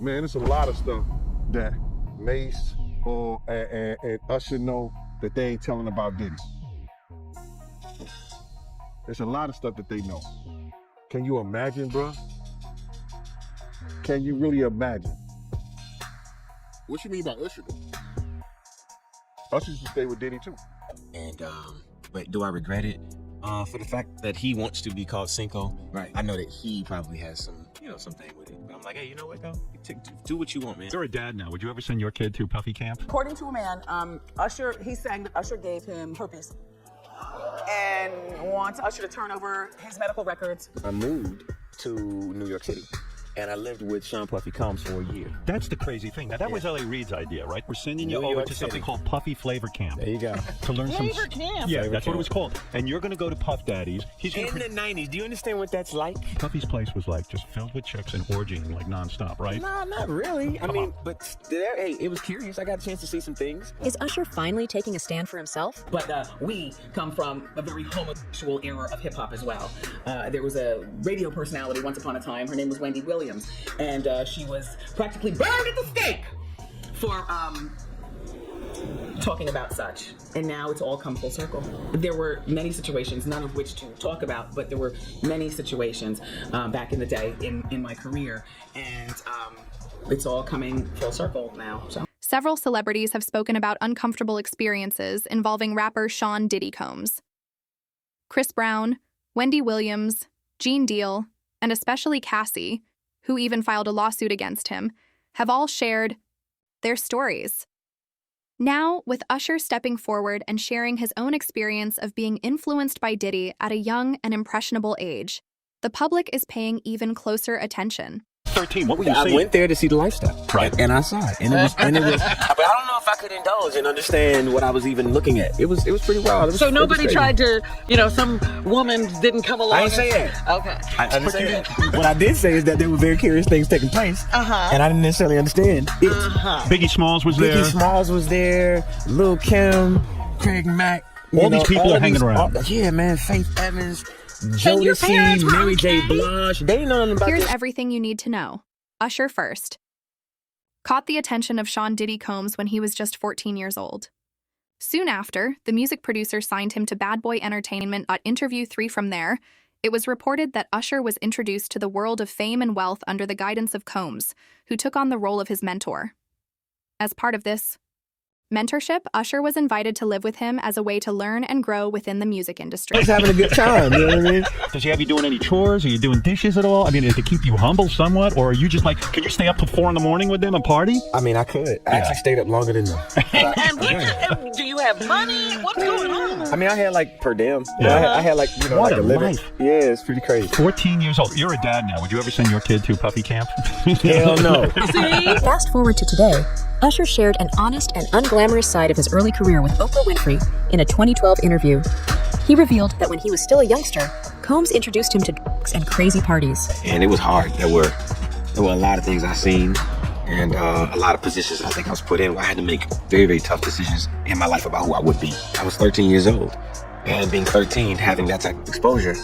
Man, there's a lot of stuff that Mace and Usher know that they ain't telling about Diddy. There's a lot of stuff that they know. Can you imagine, bro? Can you really imagine? What you mean by Usher? Usher used to stay with Diddy too. And but do I regret it? For the fact that he wants to be called Cinco. Right. I know that he probably has some, something with it. But I'm like, hey, you know what though? Do what you want, man. You're a dad now. Would you ever send your kid to Puffy camp? According to a man, Usher, he's saying that Usher gave him herpes and wants Usher to turn over his medical records. I moved to New York City. And I lived with Sean Puffy Combs for a year. That's the crazy thing. Now, that was L.A. Reid's idea, right? We're sending you New over York to City. something called Puffy Flavor Camp. There you go. To learn Flavor Camp? Yeah, Flavor that's Camp. what it was called. And you're going to go to Puff Daddy's. He's In gonna the 90s, do you understand what that's like? Puffy's place was like just filled with chicks and orgying like nonstop, right? No, not really. I mean, but hey, it was curious. I got a chance to see some things. Is Usher finally taking a stand for himself? But we come from a very homosexual era of hip-hop as well. There was a radio personality once upon a time. Her name was Wendy Williams. And she was practically burned at the stake for talking about such. And now it's all come full circle. There were many situations, none of which to talk about, but there were many situations back in the day in my career. And it's all coming full circle now. So. Several celebrities have spoken about uncomfortable experiences involving rapper Sean Diddy Combs. Chris Brown, Wendy Williams, Gene Deal, and especially Cassie, who even filed a lawsuit against him, have all shared their stories. Now, with Usher stepping forward and sharing his own experience of being influenced by Diddy at a young and impressionable age, the public is paying even closer attention. 13, what were you I saying? went there to see the lifestyle. Right. And I saw it. And it was, but I don't know if I could indulge and understand what I was even looking at. It was pretty wild. So nobody tried to, some woman didn't come along. I didn't say that. Okay. I didn't say that. What I did say is that there were very curious things taking place. And I didn't necessarily understand it. Biggie Smalls was there. Biggie Smalls was there. Lil' Kim, Craig Mack. All these people are hanging around. Yeah, man. Faith Evans, Jodeci, Mary J. Blige. They didn't know nothing about Here's this. everything you need to know. Usher first. Caught the attention of Sean Diddy Combs when he was just 14 years old. Soon after, the music producer signed him to Bad Boy Entertainment at Interview 3. From there, it was reported that Usher was introduced to the world of fame and wealth under the guidance of Combs, who took on the role of his mentor. As part of this mentorship, Usher was invited to live with him as a way to learn and grow within the music industry. He's having a good time, you know what I mean? Does he have you doing any chores? Are you doing dishes at all? I mean, to keep you humble somewhat? Or are you just like, can you stay up till 4 in.the morning with them and party? I mean, I could. I actually stayed up longer than them. And do you have money? What's going on? I mean, I had like per diem. Yeah. I had like, What like a limit. life. Yeah, it's pretty crazy. 14 years old. You're a dad now. Would you ever send your kid to Puffy camp? Hell no. Fast forward to today, Usher shared an honest and unglamorous side of his early career with Oprah Winfrey in a 2012 interview. He revealed that when he was still a youngster, Combs introduced him to drugs and crazy parties. And it was hard. There were a lot of things I seen and a lot of positions I think I was put in where I had to make very, very tough decisions in my life about who I would be. I was 13 years old. And being 13, having that type of exposure,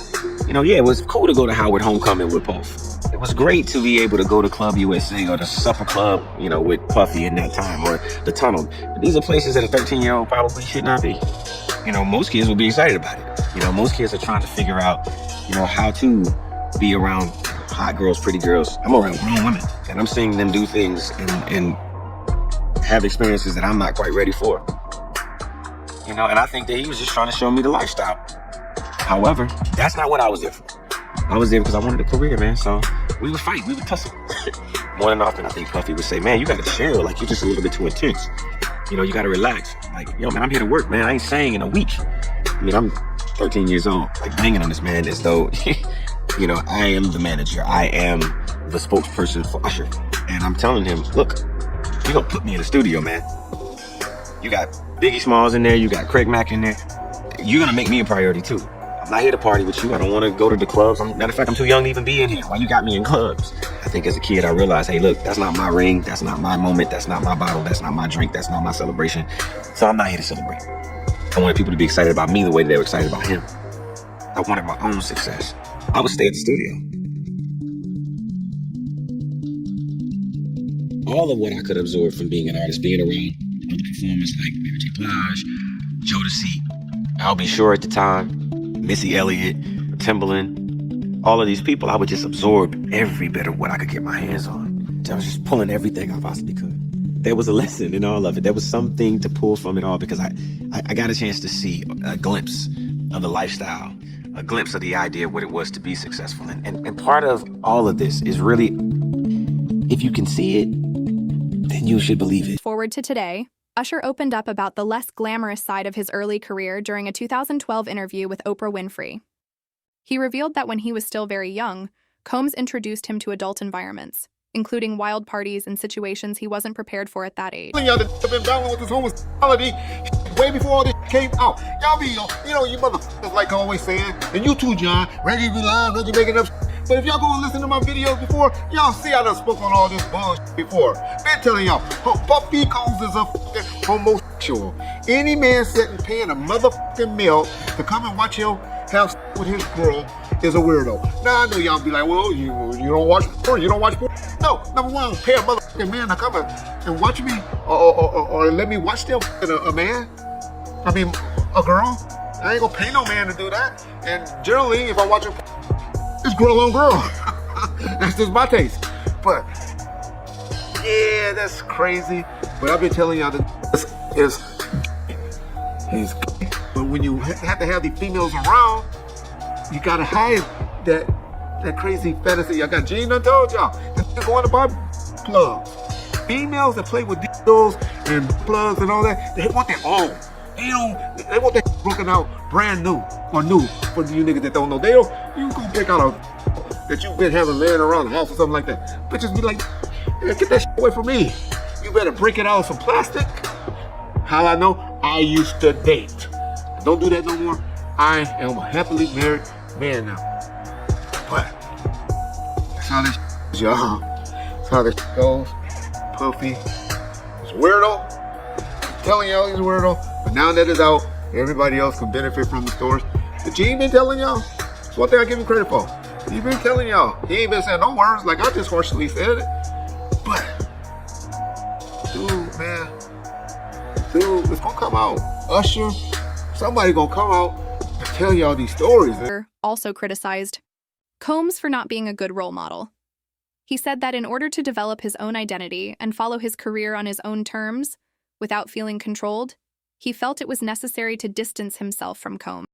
it was cool to go to Howard Homecoming with Puff. It was great to be able to go to Club USA or the Supper Club, with Puffy in that time, or the Tunnel. But these are places that a 13-year-old probably should not be. Most kids will be excited about it. Most kids are trying to figure out, how to be around hot girls, pretty girls. I'm around grown women, and I'm seeing them do things and have experiences that I'm not quite ready for. And I think that he was just trying to show me the lifestyle. However, that's not what I was there for. I was there because I wanted a career, man. So we would fight, we would tussle. More than often, I think Puffy would say, man, you got to chill. Like, you're just a little bit too intense. You got to relax. Like, yo, man, I'm here to work, man. I ain't saying in a week. I'm 13 years old, like banging on this man as though, I am the manager. I am the spokesperson for Usher. And I'm telling him, look, you're going to put me in the studio, man. You got Biggie Smalls in there. You got Craig Mack in there. You're going to make me a priority, too. I'm not here to party with you. I don't want to go to the clubs. Matter of fact, I'm too young to even be in here. Why you got me in clubs? I think as a kid, I realized, hey, look, that's not my ring. That's not my moment. That's not my bottle. That's not my drink. That's not my celebration. So I'm not here to celebrate. I wanted people to be excited about me the way they were excited about him. I wanted my own success. I would stay at the studio. all of what I could absorb from being an artist, being around other performers like Mary J. Blige, Jodeci, I'll Be Sure at the time, Missy Elliott, Timbaland, all of these people, I would just absorb every bit of what I could get my hands on. I was just pulling everything I possibly could. There was a lesson in all of it. There was something to pull from it all because I got a chance to see a glimpse of the lifestyle, a glimpse of the idea of what it was to be successful. And part of all of this is really, if you can see it, then you should believe it. Forward to today, Usher opened up about the less glamorous side of his early career during a 2012 interview with Oprah Winfrey. He revealed that when he was still very young, Combs introduced him to adult environments, including wild parties and situations he wasn't prepared for at that age. Y'all that have been battling with this homosexuality way before all this came out. Y'all be, you motherfuckers like always saying, and you too, John, Reggie be lying, Reggie making up. But if y'all go and listen to my videos before, y'all see I done spoke on all this bullshit before. Been telling y'all, Puffy Combs is a fucking homosexual. Any man sitting paying a motherfucking meal to come and watch him have with his girl is a weirdo. Now I know y'all be like, well, you don't watch porn, you don't watch porn. No, number one, pay a motherfucking man to come and watch me or let me watch them a man. I mean, a girl. I ain't gonna pay no man to do that. And generally, if I watch it's girl on girl. That's just my taste. But yeah, that's crazy. But I've been telling y'all that this is he's gay. But when you have to have these females around, you gotta hide that crazy fantasy. I got Gene done told y'all. They're going to buy plugs. Females that play with dildos and plugs and all that, they want their own. They want that broken out brand new or new for you niggas that don't know. You go pick out a that you've been having laying around the house or something like that. Bitches be like, hey, get that shit away from me. You better break it out of some plastic. How I know? I used to date. Don't do that no more. I am a happily married man now. But that's how this is, y'all. That's how this goes. Puffy is weirdo. I'm telling y'all he's a weirdo. But now that it's out, everybody else can benefit from the stories. But Gene been telling y'all. That's one thing I give him credit for. He been telling y'all. He ain't been saying no words like I just harshly said it. But dude, man. Dude, it's gonna come out. Usher, somebody gonna come out and tell y'all these stories. Also criticized Combs for not being a good role model. He said that in order to develop his own identity and follow his career on his own terms, without feeling controlled, he felt it was necessary to distance himself from Combs.